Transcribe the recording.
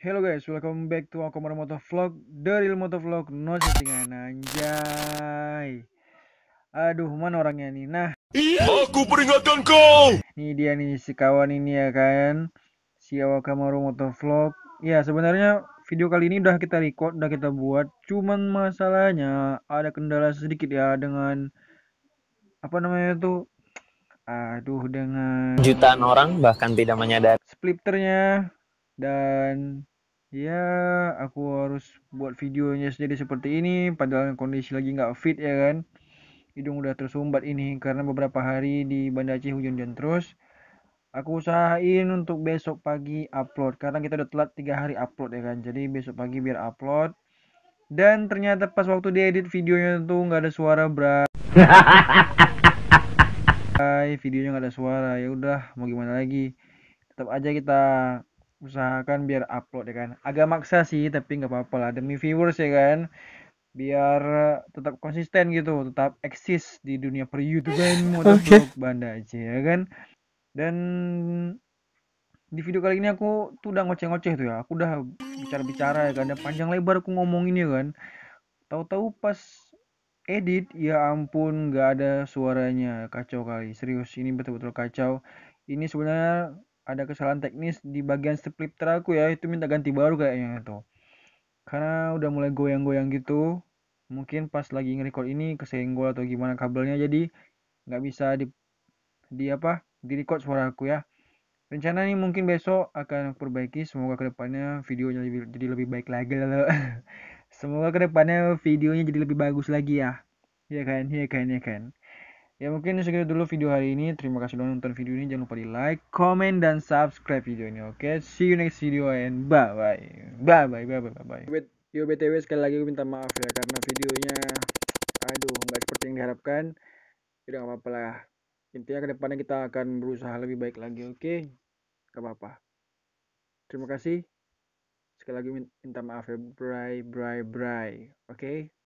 Hello guys, welcome back to Akomar Motovlog, The Real Motovlog, no settingan anjay. Aduh, mana orangnya nih? Nah, Aku peringatkan kau. ini dia nih si kawan ini ya kan, si Awakamaru Motovlog. Ya, sebenarnya video kali ini udah kita record, udah kita buat. Cuman masalahnya ada kendala sedikit ya dengan apa namanya tuh? Aduh, dengan Jutaan orang bahkan tidak menyadari. splitternya. Dan ya aku harus buat videonya jadi seperti ini padahal kondisi lagi nggak fit ya kan, hidung udah tersumbat ini karena beberapa hari di Banda Aceh hujan-hujan terus. Aku usahain untuk besok pagi upload karena kita udah telat 3 hari upload ya kan, jadi besok pagi biar upload. Dan ternyata pas waktu diedit videonya tuh nggak ada suara bray, videonya nggak ada suara. Ya udah mau gimana lagi, tetap aja kita usahakan biar upload ya kan, agak maksa sih tapi nggak apa-apa lah demi viewers ya kan, biar tetap konsisten gitu, tetap eksis di dunia per YouTubean motovlog Banda Aceh ya kan. Dan di video kali ini aku tuh udah ngoceh-ngoceh tuh ya, aku udah bicara-bicara ya kan, dan panjang lebar aku ngomongin ya kan, tahu-tahu pas edit ya ampun nggak ada suaranya, kacau kali, serius ini betul-betul kacau. Ini sebenarnya ada kesalahan teknis di bagian splitter aku ya, itu minta ganti baru kayaknya tuh, karena udah mulai goyang-goyang gitu. Mungkin pas lagi nge-record ini kesenggol atau gimana kabelnya, jadi nggak bisa di apa di record suara aku ya. Rencana nih mungkin besok akan aku perbaiki, semoga kedepannya videonya jadi lebih baik lagi loh. Semoga kedepannya videonya jadi lebih bagus lagi ya. Ya kan, ya kan, ya kan. Ya mungkin segitu dulu video hari ini. Terima kasih sudah nonton video ini. Jangan lupa di like, comment, dan subscribe video ini. Oke, see you next video and bye bye. Bye bye, bye bye, bye bye. Yo BTW sekali lagi gue minta maaf ya karena videonya aduh nggak seperti yang diharapkan. Udah nggak apa-apa lah. Intinya kedepannya kita akan berusaha lebih baik lagi. Oke, nggak apa-apa. Terima kasih. Sekali lagi minta maaf ya, bray bray bray. Oke.